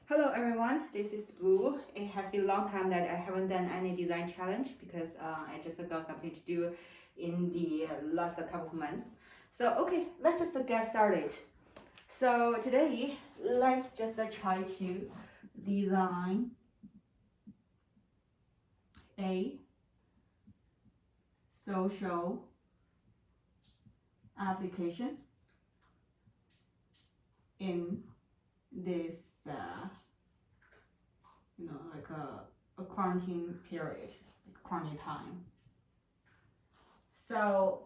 Hello everyone, this is Blue. It has been a long time that I haven't done any design challenge because I just got something to do in the last couple of months. So okay, let's just get started. So today, let's just try to design a social application in this, like a quarantine period, like quarantine time. So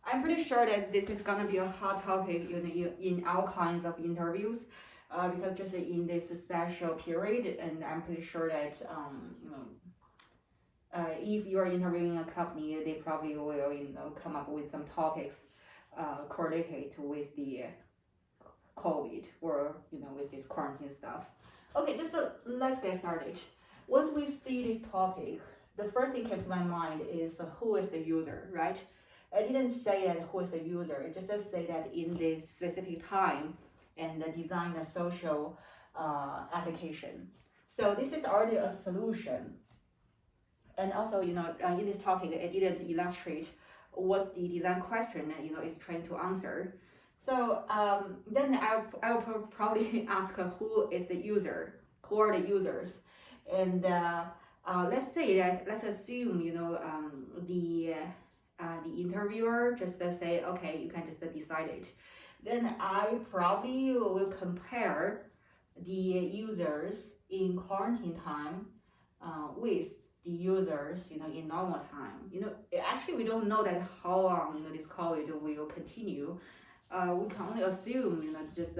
I'm pretty sure that this is gonna be a hot topic in all kinds of interviews, because just in this special period, and I'm pretty sure that if you are interviewing a company, they probably will come up with some topics correlated with the COVID or with this quarantine stuff. Okay, just let's get started. Once we see this topic, the first thing comes to my mind is who is the user, right? I didn't say that who is the user. It just say that in this specific time and design a social application. So this is already a solution. And also, in this topic, I didn't illustrate what the design question is trying to answer. So then I'll probably ask who is the user, who are the users, and let's say that let's assume the interviewer just say okay, you can just decide it. Then I probably will compare the users in quarantine time with the users in normal time. Actually we don't know that how long this college will continue. We can only assume just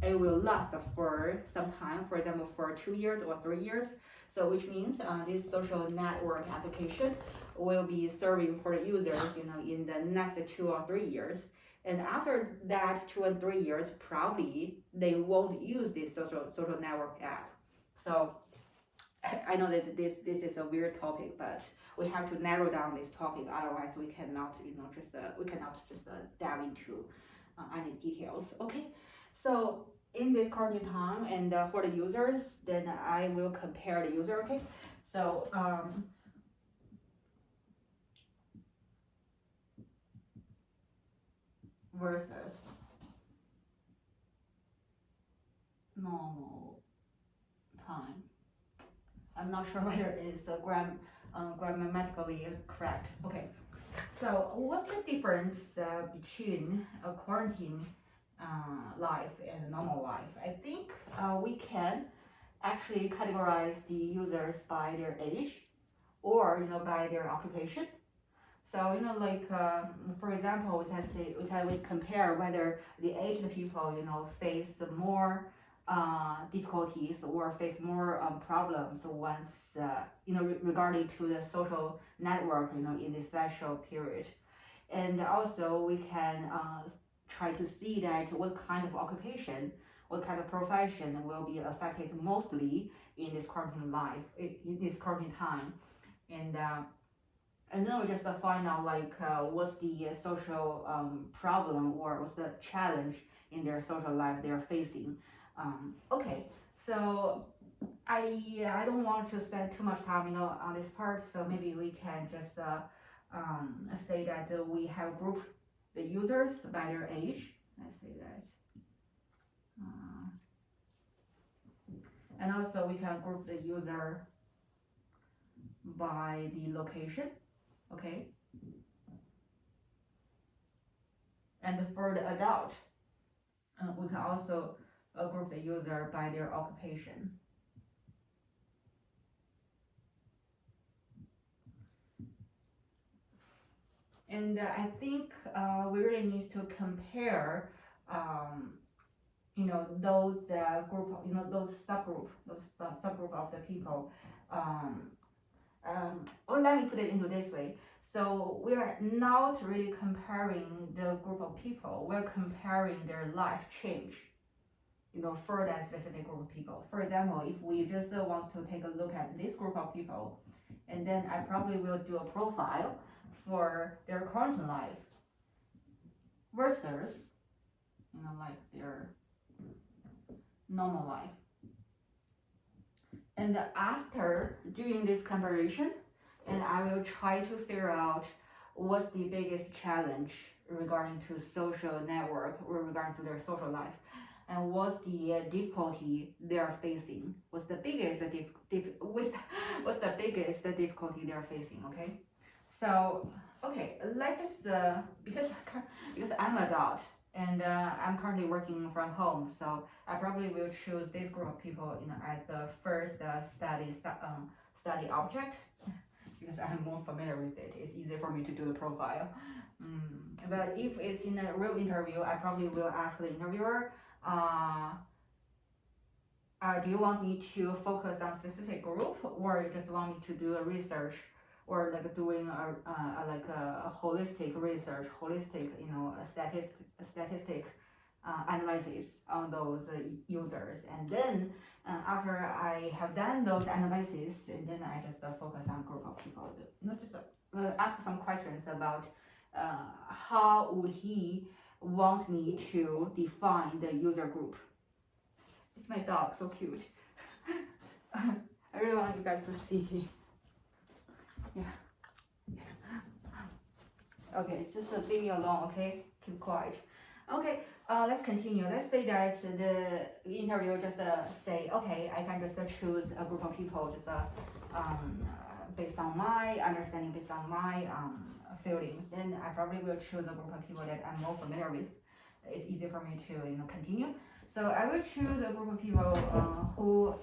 it will last for some time, for example for 2 years or 3 years. So which means this social network application will be serving for the users in the next 2 or 3 years. And after that 2 and 3 years, probably they won't use this social network app. So I know that this is a weird topic, but we have to narrow down this topic. Otherwise, we cannot just dive into any details. Okay, so in this quarantine time and for the users, then I will compare the user. Okay, so versus normal time. I'm not sure whether it's grammatically correct. Okay, so what's the difference between a quarantine life and a normal life? I think we can actually categorize the users by their age or by their occupation. So like for example, we compare whether the aged people face more difficulties or face more problems once regarding to the social network in this special period. And also we can try to see that what kind of occupation, what kind of profession will be affected mostly in this quarantine life, in this quarantine time. And then we just find out like what's the social problem or what's the challenge in their social life they're facing. Okay, so I don't want to spend too much time on this part, so maybe we can just say that we have grouped the users by their age. Let's say that. And also we can group the user by the location. Okay. And for the adult, we can also group the user by their occupation. And I think we really need to compare, those group, those subgroup of the people. Or let me put it into this way. So we are not really comparing the group of people. We're comparing their life change, for that specific group of people. For example, if we just want to take a look at this group of people, and then I probably will do a profile for their current life versus, like their normal life. And after doing this comparison, and I will try to figure out what's the biggest challenge regarding to social network or regarding to their social life, and what's the difficulty they are facing. What's the biggest what's the biggest difficulty they are facing? Okay, so okay, let's just because I'm an adult and I'm currently working from home, so I probably will choose this group of people, as the first study object because I'm more familiar with it. It's easier for me to do the profile. But if it's in a real interview, I probably will ask the interviewer, do you want me to focus on specific group, or you just want me to do a research, or like doing a holistic research, holistic, a statistic analysis on those users, and then after I have done those analysis, and then I just focus on group of people. Not just ask some questions about how would he want me to define the user group. It's my dog, so cute. I really want you guys to see. Yeah. Okay, just leave me alone, okay? Keep quiet. Okay, let's continue. Let's say that the interviewer just say, okay, I can just choose a group of people just based on my understanding, based on my feeling. Then I probably will choose a group of people that I'm more familiar with. It's easier for me to continue. So I will choose a group of people who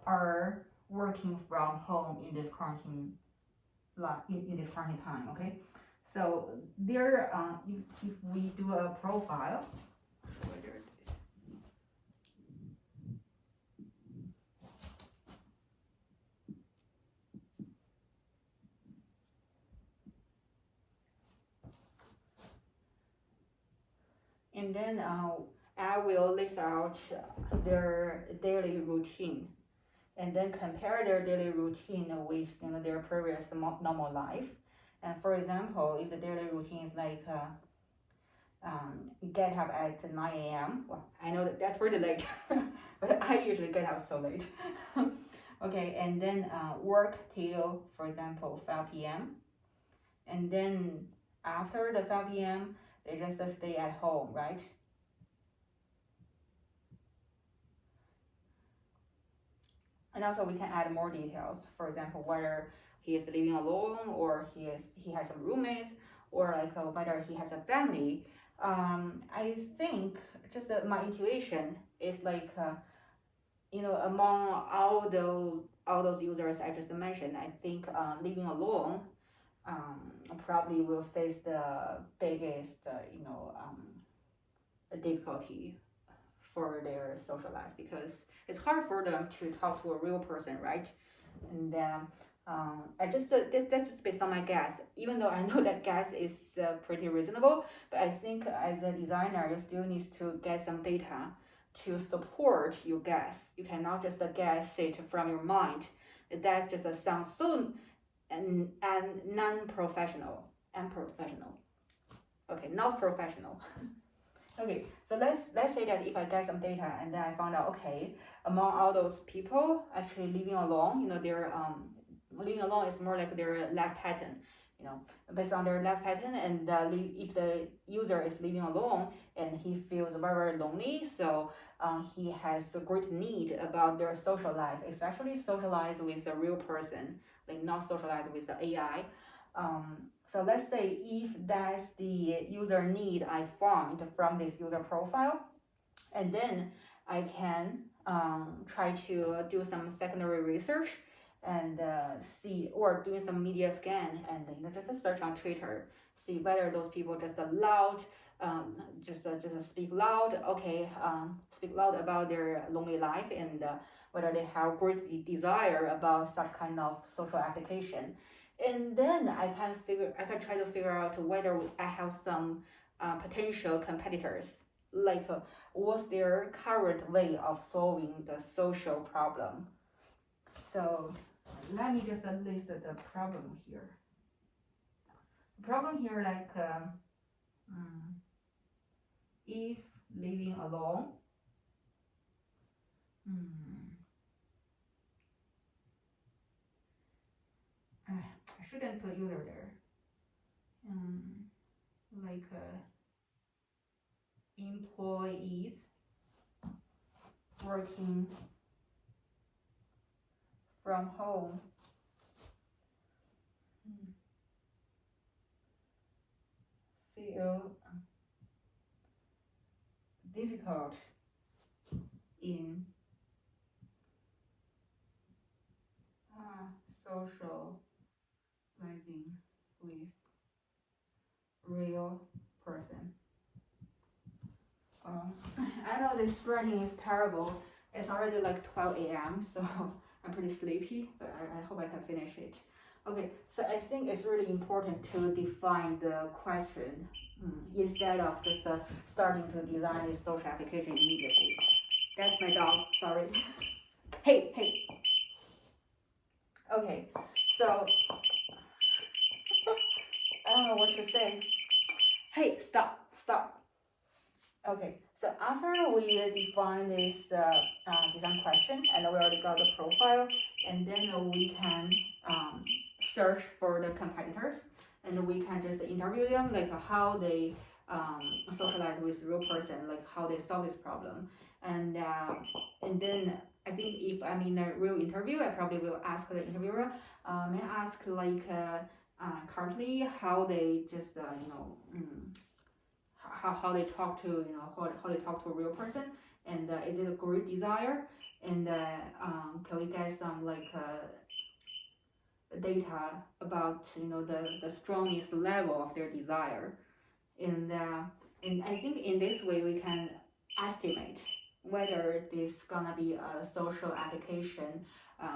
are working from home in this quarantine time. Okay. So there, if we do a profile, and then I will list out their daily routine, and then compare their daily routine with their previous normal life. And for example, if the daily routine is like get up at 9 a.m. Well, I know that's pretty late, but I usually get up so late. Okay, and then work till, for example, 5 p.m. And then after the 5 p.m., they just stay at home, right? And also we can add more details. For example, whether he is living alone or he has some roommates, or like whether he has a family. I think just my intuition is like among all those users I just mentioned, I think living alone probably will face the biggest difficulty for their social life, because it's hard for them to talk to a real person, right? And I just that's just based on my guess. Even though I know that guess is pretty reasonable, but I think as a designer, you still need to get some data to support your guess. You cannot just guess it from your mind. That just sounds so and non-professional and professional. Okay, not professional. Okay, so let's say that if I get some data and then I found out, okay, among all those people actually living alone, they're living alone is more like their life pattern, based on their life pattern, and if the user is living alone and he feels very, very lonely, so he has a great need about their social life, especially socialize with a real person, like not socialize with the AI. So let's say if that's the user need I found from this user profile, and then I can try to do some secondary research and see, or doing some media scan, and just search on Twitter, see whether those people just speak loud, okay, speak loud about their lonely life, and whether they have great desire about such kind of social application. And then I can try to figure out whether I have some potential competitors, like what's their current way of solving the social problem. So let me just list the problem here. The problem here, like if living alone, shouldn't put user there. Like employees working from home feel difficult in socializing with real person. I know this writing is terrible. It's already like 12 a.m. so I'm pretty sleepy, but I hope I can finish it. Okay, so I think it's really important to define the question instead of just starting to design a social application immediately. That's my dog, sorry. Hey. Okay, so I don't know what to say. Hey, stop. Okay, so after we define this design question, and we already got the profile, and then we can search for the competitors, and we can just interview them, like how they socialize with real person, like how they solve this problem, and then I think if I'm in a real interview, I probably will ask the interviewer, may I ask like currently how they just how they talk to how they talk to a real person, and is it a great desire, and can we get some like data about the strongest level of their desire, and I think in this way we can estimate whether this gonna be a social application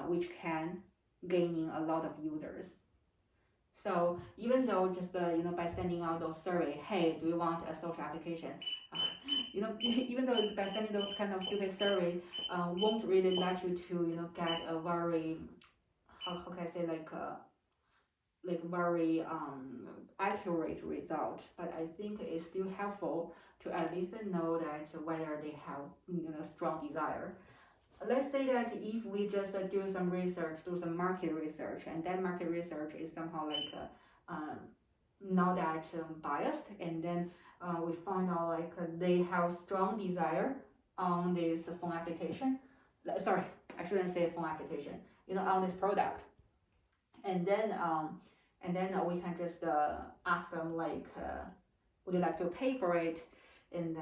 which can gaining a lot of users. So even though just by sending out those survey, hey, do you want a social application? Even though by sending those kind of stupid survey, won't really let you to get a very how can I say like very accurate result. But I think it's still helpful to at least know that whether they have strong desire. Let's say that if we just do some research, do some market research, and that market research is somehow like not that biased, and then we find out like they have strong desire on this phone application. Sorry, I shouldn't say phone application. On this product, and then we can just ask them like, would you like to pay for it? And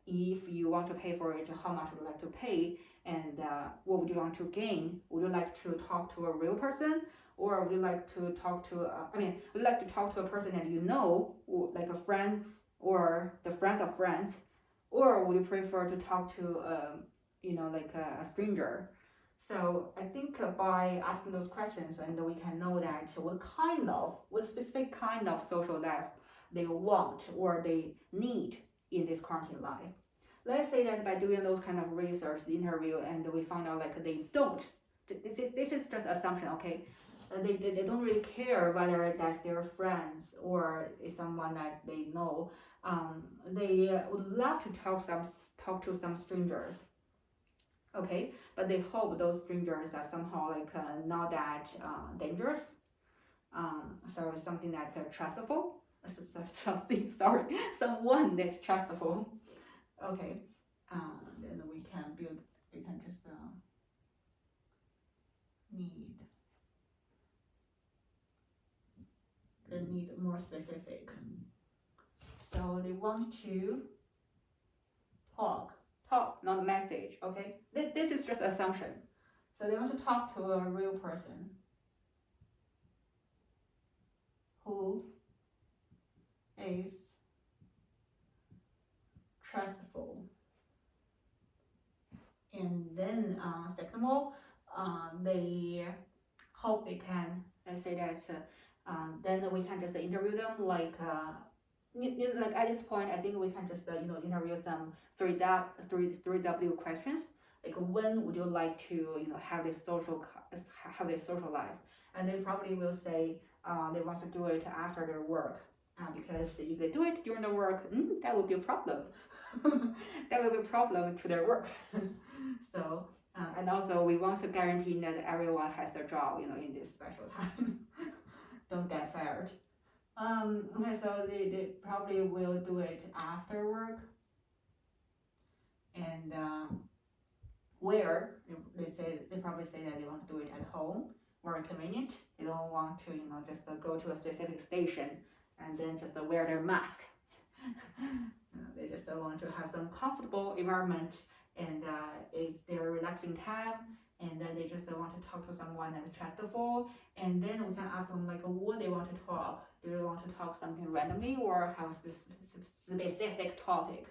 if you want to pay for it, how much would you like to pay? And what would you want to gain? Would you like to talk to a real person, or would you like to talk to would you like to talk to a person that like a friends or the friends of friends, or would you prefer to talk to like a stranger? So I think by asking those questions, and we can know that what specific kind of social life they want or they need in this quarantine life. Let's say that by doing those kind of research, the interview, and we find out like they don't. This is just assumption, okay? They don't really care whether that's their friends or is someone that they know. They would love to talk to some strangers, okay? But they hope those strangers are somehow like not that dangerous. So it's something that's trustful. Someone that's trustful. Okay, then we can just need more specific. So they want to talk, not message, okay? This is just assumption. So they want to talk to a real person who is trustful. And then second of all, they hope they can say that then we can just interview them like like at this point I think we can just interview some 3W questions, like when would you like to have this social life, and they probably will say they want to do it after their work, because if they do it during their work, that would be a problem. That will be a problem to their work. So and also we want to guarantee that everyone has their job in this special time. don't get fired. Okay, so they probably will do it after work, and where they probably say that they want to do it at home, more convenient. They don't want to just go to a specific station and then just wear their mask. They just want to have some comfortable environment, and it's their relaxing time, and then they just want to talk to someone that's trustful, and then we can ask them like what they want to talk. Do they want to talk something randomly or have a specific topic?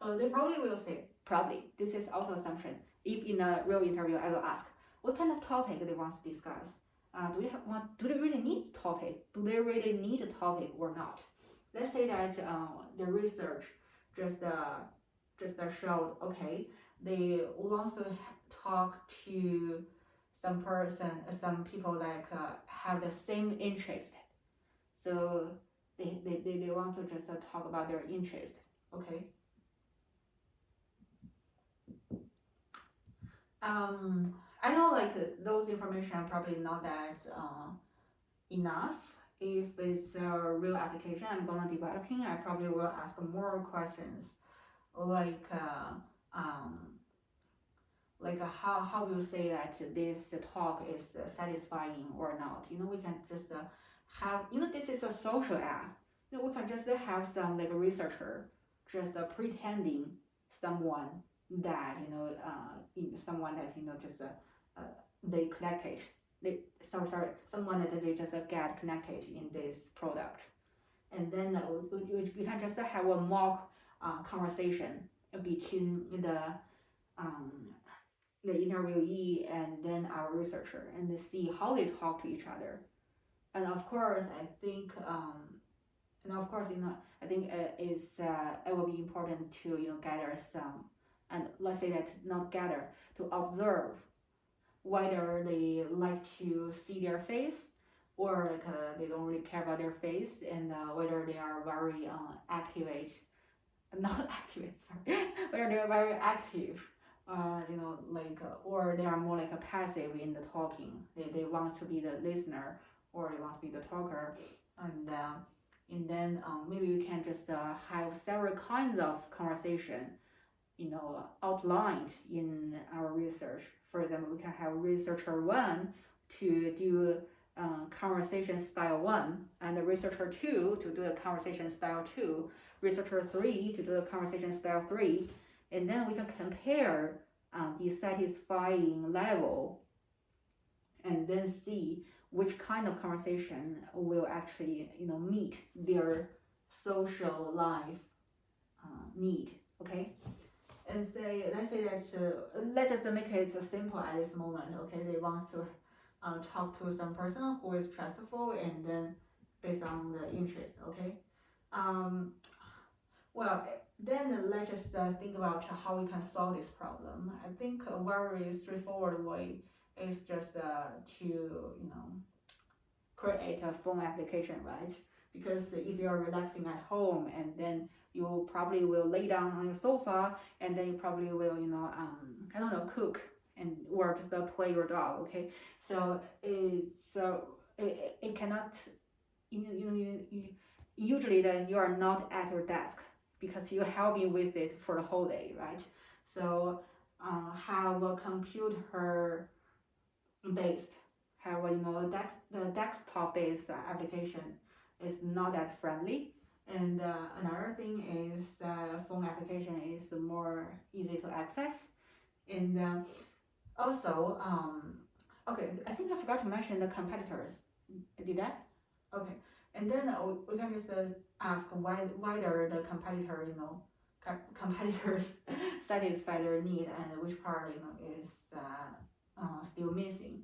So they probably will say, probably, this is also assumption. If in a real interview, I will ask what kind of topic they want to discuss. Do they really need topic? Do they really need a topic or not? Let's say that the research just showed, okay, they want to talk to some people like have the same interest. So they want to just talk about their interest. Okay. I know like those information are probably not that enough. If it's a real application I'm gonna developing, I probably will ask more questions, like how will you say that this talk is satisfying or not? We can just have this is a social app. We can just have some like researcher just pretending someone that someone that just they connected someone that they just get connected in this product, and then we can just have a mock conversation between the interviewee and then our researcher, and see how they talk to each other. And of course I think I think it will be important to gather some, and let's say that not gather, to observe whether they like to see their face or like they don't really care about their face, and whether they are very not activate, sorry, whether they are very active, or they are more like a passive in the talking. They want to be the listener or they want to be the talker, and then maybe we can just have several kinds of conversation, outlined in our research. For example, we can have researcher 1 to do conversation style 1, and researcher 2 to do the conversation style 2, researcher 3 to do the conversation style 3, and then we can compare the satisfying level, and then see which kind of conversation will actually meet their social life need. Okay. And let's say that let's just make it simple at this moment. Okay, they want to talk to some person who is trustful, and then based on the interest. Okay. Well, then let's just think about how we can solve this problem. I think a very straightforward way is just to create a phone application, right? Because if you're relaxing at home, and then you probably will lay down on your sofa, and then you probably will I don't know, cook and or just play your dog. Okay, so it cannot usually that you are not at your desk because you have been with it for the whole day, right? So have a computer based, have the desktop based application is not that friendly. And another thing is phone application is more easy to access. And also okay, I think I forgot to mention the competitors. Did that? Okay. And then we can just ask whether the competitors satisfy their need, and which part is still missing.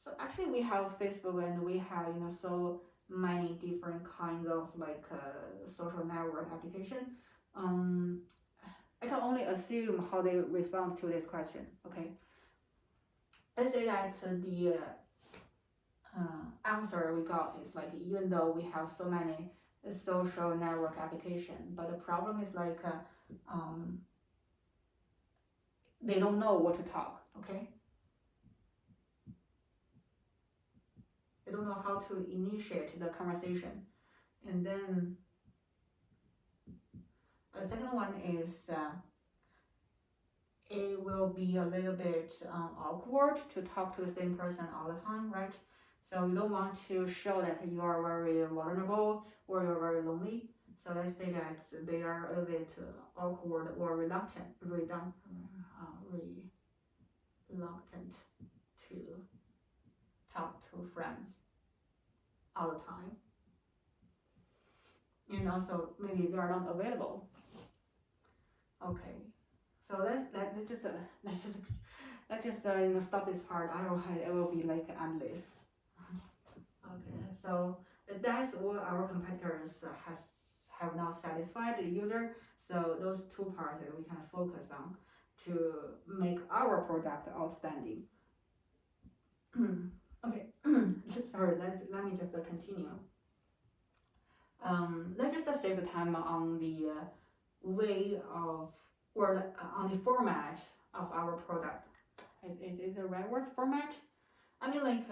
So actually we have Facebook, and we have so many different kinds of social network application. I can only assume how they respond to this question. Okay, let's say that the answer we got is like, even though we have so many social network application, but the problem is like they don't know what to talk. Okay, they don't know how to initiate the conversation. And then the second one is it will be a little bit awkward to talk to the same person all the time, right? So you don't want to show that you are very vulnerable or you're very lonely. So let's say that they are a little bit awkward or reluctant to talk to friends all the time. And also maybe they are not available. Okay, so let's just stop this part. Otherwise, it will be like endless. Okay, so that's what our competitors have not satisfied the user. So those two parts that we can focus on to make our product outstanding. Okay, sorry. Let me just continue. Let's just save the time on the way of or on the format of our product. Is it the right word, format? I mean, like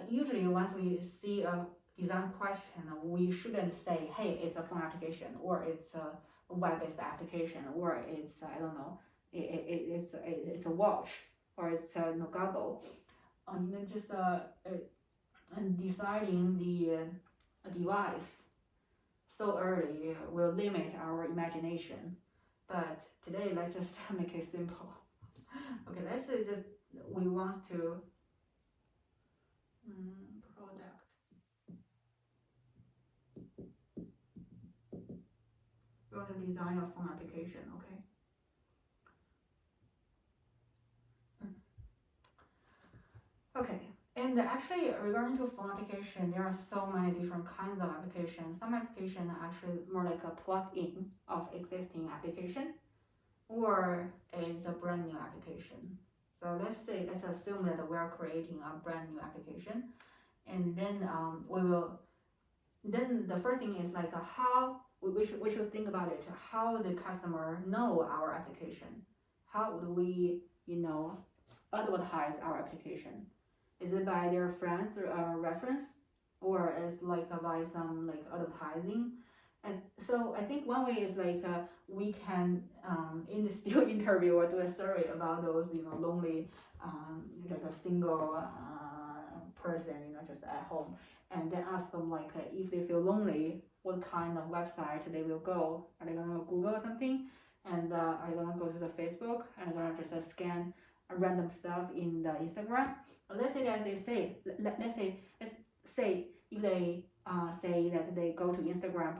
usually once we see a design question, we shouldn't say, hey, it's a phone application, or it's a web-based application, or it's I don't know, it's a watch, or it's a goggle. Just deciding the device so early will limit our imagination. But today, let's just make it simple. Okay, let's say just we want to product. We want to design a phone application, okay? Okay, and actually regarding to phone application, there are so many different kinds of applications. Some applications are actually more like a plug-in of existing application, or it's a brand new application. So let's assume that we are creating a brand new application, and then then the first thing is like how we should think about it. How the customer know our application? How would we advertise our application? Is it by their friends or reference, or is like by some like advertising? And so I think one way is like we can still interview or do a survey about those lonely like a single person just at home, and then ask them like if they feel lonely, what kind of website they will go. Are they gonna Google or something? And are they gonna go to the Facebook and gonna just scan random stuff in the Instagram? Let's say that let's say if they say that they go to Instagram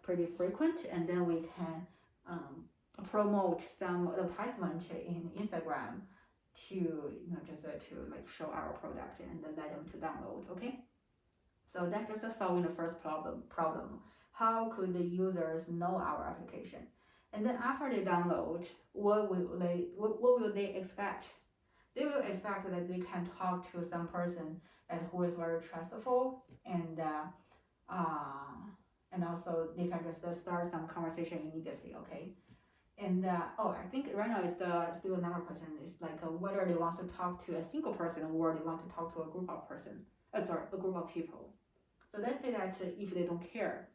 pretty frequent, and then we can promote some advertisement in Instagram to to like show our product and then let them to download. Okay, so that's just solving the first problem. How could the users know our application? And then after they download, what will they expect? They will expect that they can talk to some person who is very trustful, and also they can just start some conversation immediately. Okay, and I think right now is still another question is like whether they want to talk to a single person or they want to talk to a group of a group of people. So let's say that if they don't care,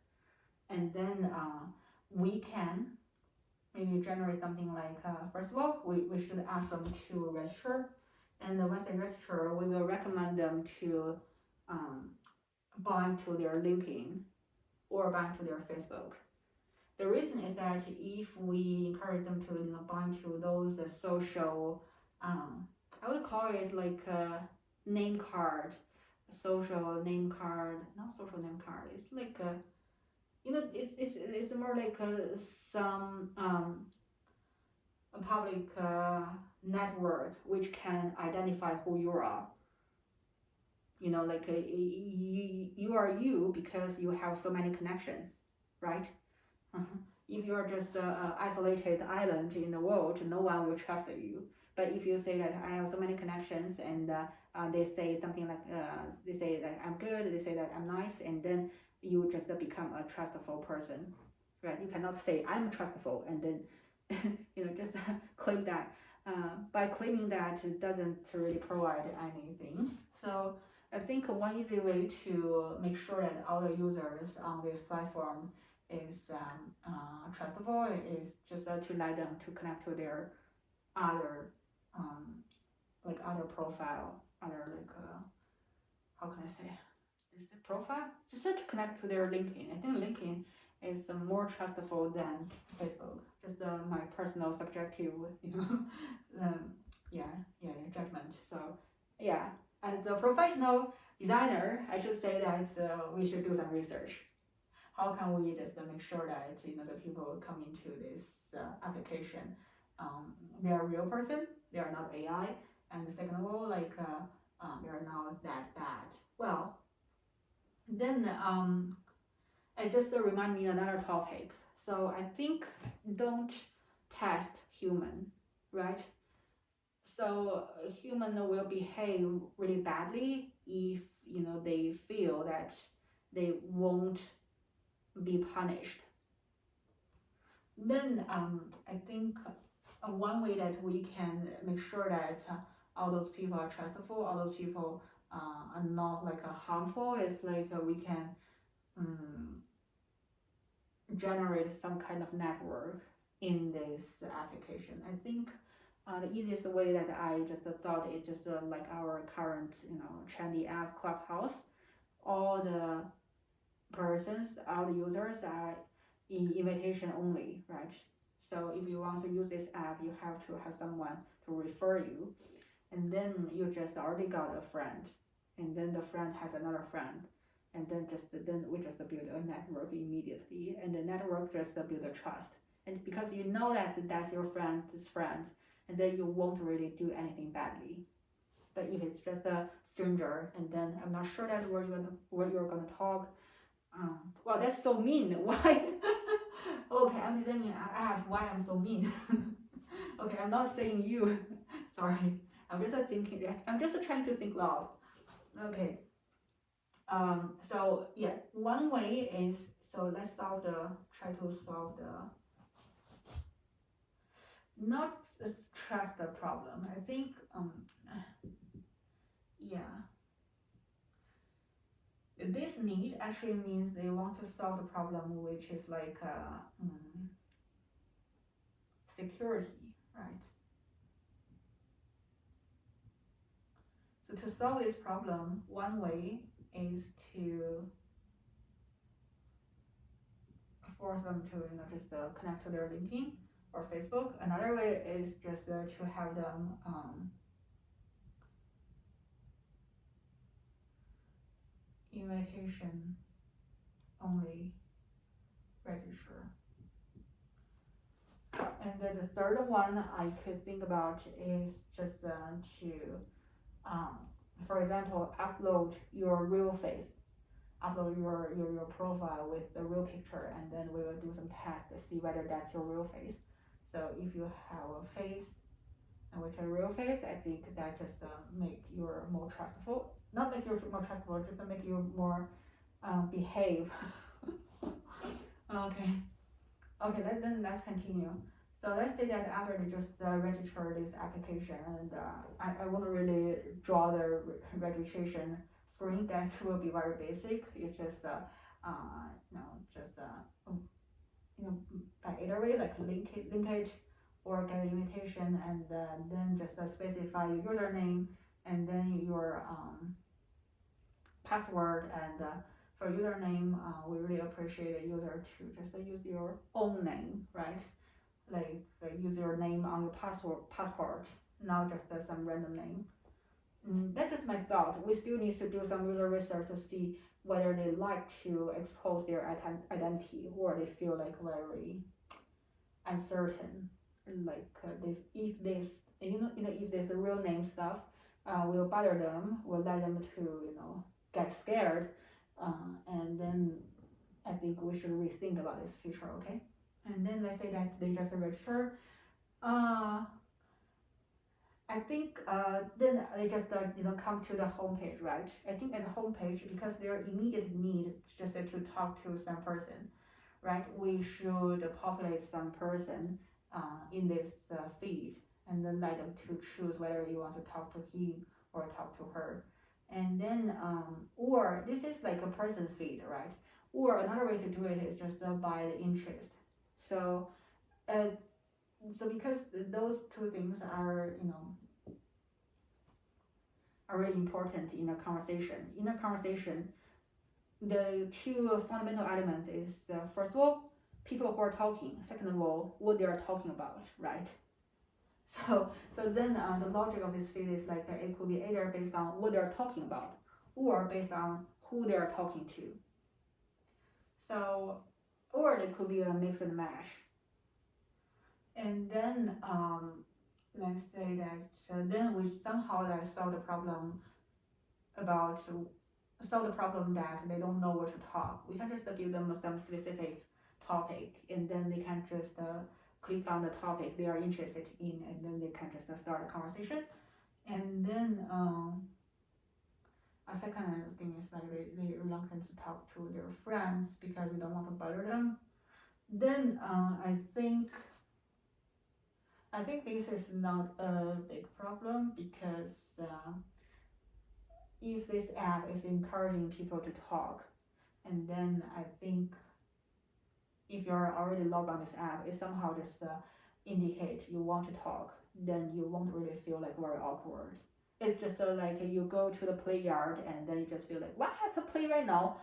and then we can maybe generate something like first of all we should ask them to register, and once they register we will recommend them to bind to their LinkedIn or bind to their Facebook. The reason is that if we encourage them to bind to those social I would call it like a name card, social name card, not social name card, it's like a it's more like some a public network which can identify who you are. Like you are you because you have so many connections, right? If you are just an isolated island in the world, no one will trust you. But if you say that I have so many connections, and they say something like they say that I'm good, they say that I'm nice, and then you just become a trustful person, right? You cannot say I'm trustful and then just claim that. By claiming that, it doesn't really provide anything. So I think one easy way to make sure that all the users on this platform is trustable is just to let them to connect to their other like other profile, other like how can I say this profile, just to connect to their LinkedIn. I think LinkedIn is more trustable than Facebook. Just my personal subjective, um, judgment. So yeah, as a professional designer, I should say that we should do some research. How can we just make sure that the people come into this application, they are real person, they are not AI, and second of all, like they are not that bad. Well, then it just remind me another topic. So I think don't test human, right? So a human will behave really badly if they feel that they won't be punished. Then I think one way that we can make sure that all those people are trustful, all those people are not like harmful is like we can generate some kind of network in this application. I think the easiest way that I just thought is just like our current trendy app Clubhouse. All the persons, all the users are in invitation only, right? So if you want to use this app, you have to have someone to refer you, and then you just already got a friend, and then the friend has another friend, and then we just build a network immediately, and the network just build a trust, and because you know that that's your friend's friend, and then you won't really do anything badly. But if it's just a stranger, and then I'm not sure that what you're gonna talk. Well, that's so mean. Why? Okay, I'm designing an app. Why I'm so mean? Okay, I'm not saying you. Sorry. I'm just thinking. I'm just trying to think loud. Okay. So yeah, one way is let's try to solve the not trust the problem. I think yeah. This need actually means they want to solve the problem, which is like security, right? So to solve this problem, one way is to force them to just connect to their LinkedIn or Facebook. Another way is just to have them invitation only register. And then the third one I could think about is just to, for example, upload your real face, upload your profile with the real picture, and then we will do some tests to see whether that's your real face. So if you have a face and which a real face, I think that just make you more trustful. Not make you more trustful, just make you more behave. Okay. Okay, then let's continue. So let's say that after they just register this application, and I won't really draw the registration screen. That will be very basic. It's just just by either way, like link it or get an invitation, and then just specify your username and then your password. And for username, we really appreciate a user to just use your own name, right? Like use your name on your passport, not just some random name. That's just my thought. We still need to do some user research to see whether they like to expose their identity or they feel like very uncertain. Like if this real name stuff will bother them, will let them to get scared, and then I think we should rethink about this feature. Okay, and then let's say that they just register. I think then they just come to the homepage, right? I think at the homepage, because their immediate need is just to talk to some person, right? We should populate some person in this feed, and then let them to choose whether you want to talk to him or talk to her. And then or this is like a person feed, right? Or another way to do it is just by the interest. So uh, so because those two things are, are really important in a conversation. In a conversation, the two fundamental elements is first of all, people who are talking. Second of all, what they are talking about, right? So then the logic of this feed is like it could be either based on what they're talking about or based on who they're talking to. So, or it could be a mix and match. And then let's say that then we somehow like solve the problem about solve the problem that they don't know what to talk. We can just give them some specific topic, and then they can just click on the topic they are interested in, and then they can just start a conversation. And then a second thing is like they reluctant to talk to their friends because they don't want to bother them. Then I think this is not a big problem because if this app is encouraging people to talk, and then I think if you're already logged on this app, it somehow just indicates you want to talk, then you won't really feel like very awkward. It's just like you go to the play yard and then you just feel like, what, I can play right now.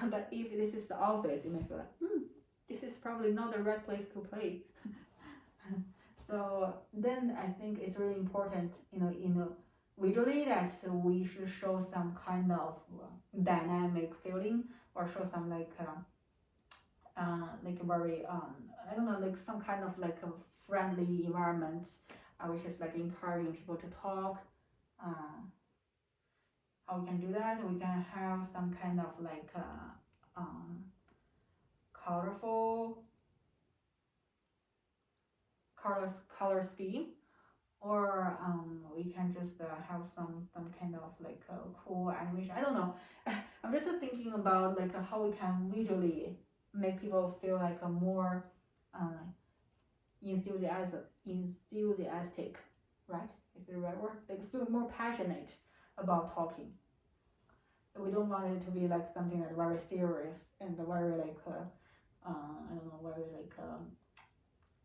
But if this is the office, you may feel like, this is probably not the right place to play. So then I think it's really important, visually that we should show some kind of dynamic feeling or show some like very I don't know, like some kind of like a friendly environment, which is like encouraging people to talk. How we can do that? We can have some kind of like colorful color scheme, or we can just have some kind of like cool animation. I don't know. I'm just thinking about like how we can visually make people feel like a more enthusiastic, right? Is the right word? Like feel more passionate about talking. We don't want it to be like something that's very serious and very like I don't know, very like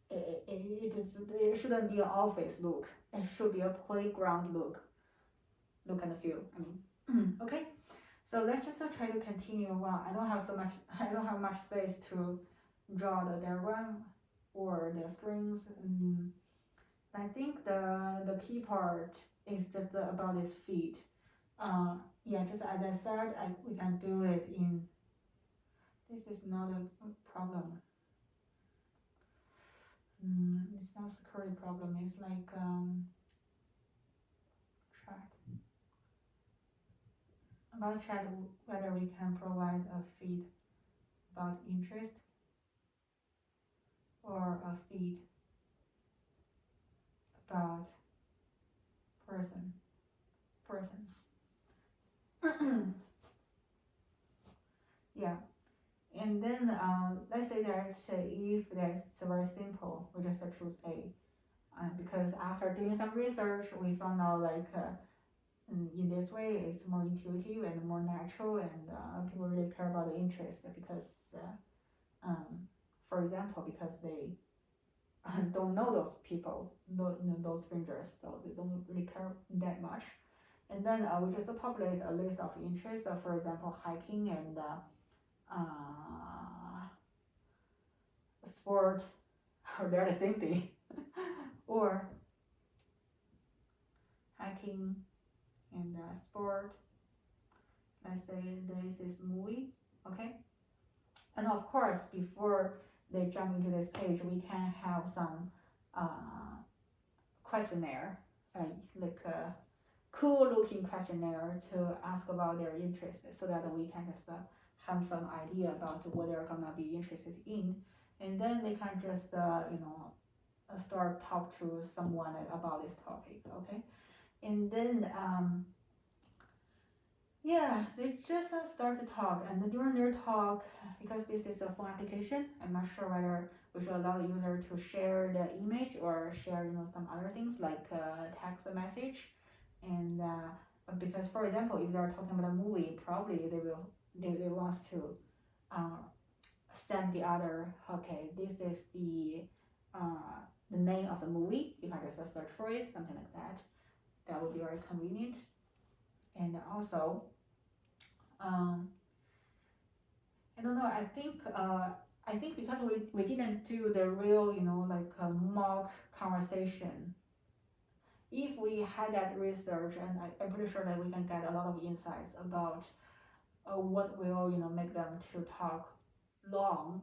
it shouldn't be an office look. It should be a playground look and feel. I mean, okay. So let's just try to continue. Well, I don't have much space to draw the diagram or the strings. I think the key part is just about this feet. Yeah, just as I said, we can do it in. This is not a problem. It's not a security problem. It's like chat whether we can provide a feed about interest or a feed about persons. Yeah, and then let's say that if that's very simple, we just choose A, because after doing some research, we found out like in this way it's more intuitive and more natural, and people really care about the interest because, for example, because they don't know those people, those strangers, so they don't really care that much. And then we just populate a list of interests, for example, hiking and sport, or they're the same thing, or hiking and sport. Let's say this is movie, okay? And of course, before they jump into this page, we can have some questionnaire, like a cool looking questionnaire to ask about their interests so that we can just have some idea about what they're gonna be interested in. And then they can just, start talk to someone about this topic, okay? And then, yeah, they just start to talk, and during their talk, because this is a phone application, I'm not sure whether we should allow the user to share the image or share, some other things like text message, and Because for example, if they are talking about a movie, probably they want to uh, send the other, okay, this is the name of the movie. You can just search for it, something like that. That would be very convenient. And also, um, I don't know. I think because we didn't do the real, like a mock conversation. If we had that research, and I'm pretty sure that we can get a lot of insights about what will make them to talk long,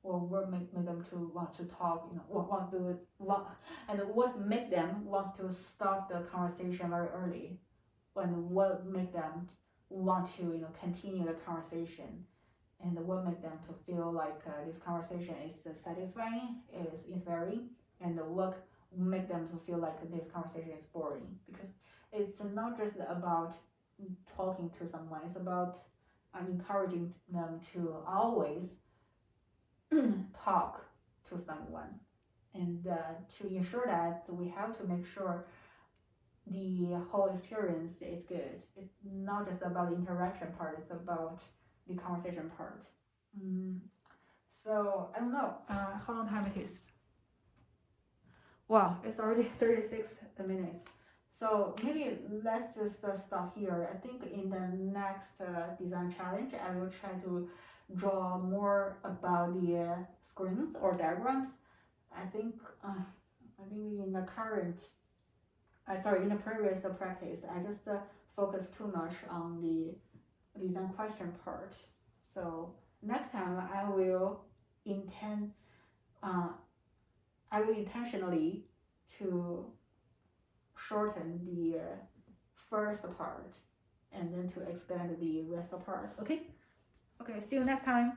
or what make them to want to talk, and what make them want to stop the conversation very early, and what make them want to continue the conversation, and what make them to feel like this conversation is satisfying, is inspiring, and what make them to feel like this conversation is boring. Because it's not just about talking to someone, it's about encouraging them to always talk to someone. And to ensure that, we have to make sure the whole experience is good. It's not just about the interaction part, it's about the conversation part. Mm, so I don't know how long time it is. Wow, it's already 36 minutes. So maybe let's just stop here. I think in the next design challenge, I will try to draw more about the screens or diagrams. I think in the current, in the previous practice, I just focused too much on the design question part. So next time intend, uh, I will intentionally to shorten the first part and then to expand the rest part. Okay. Okay. See you next time.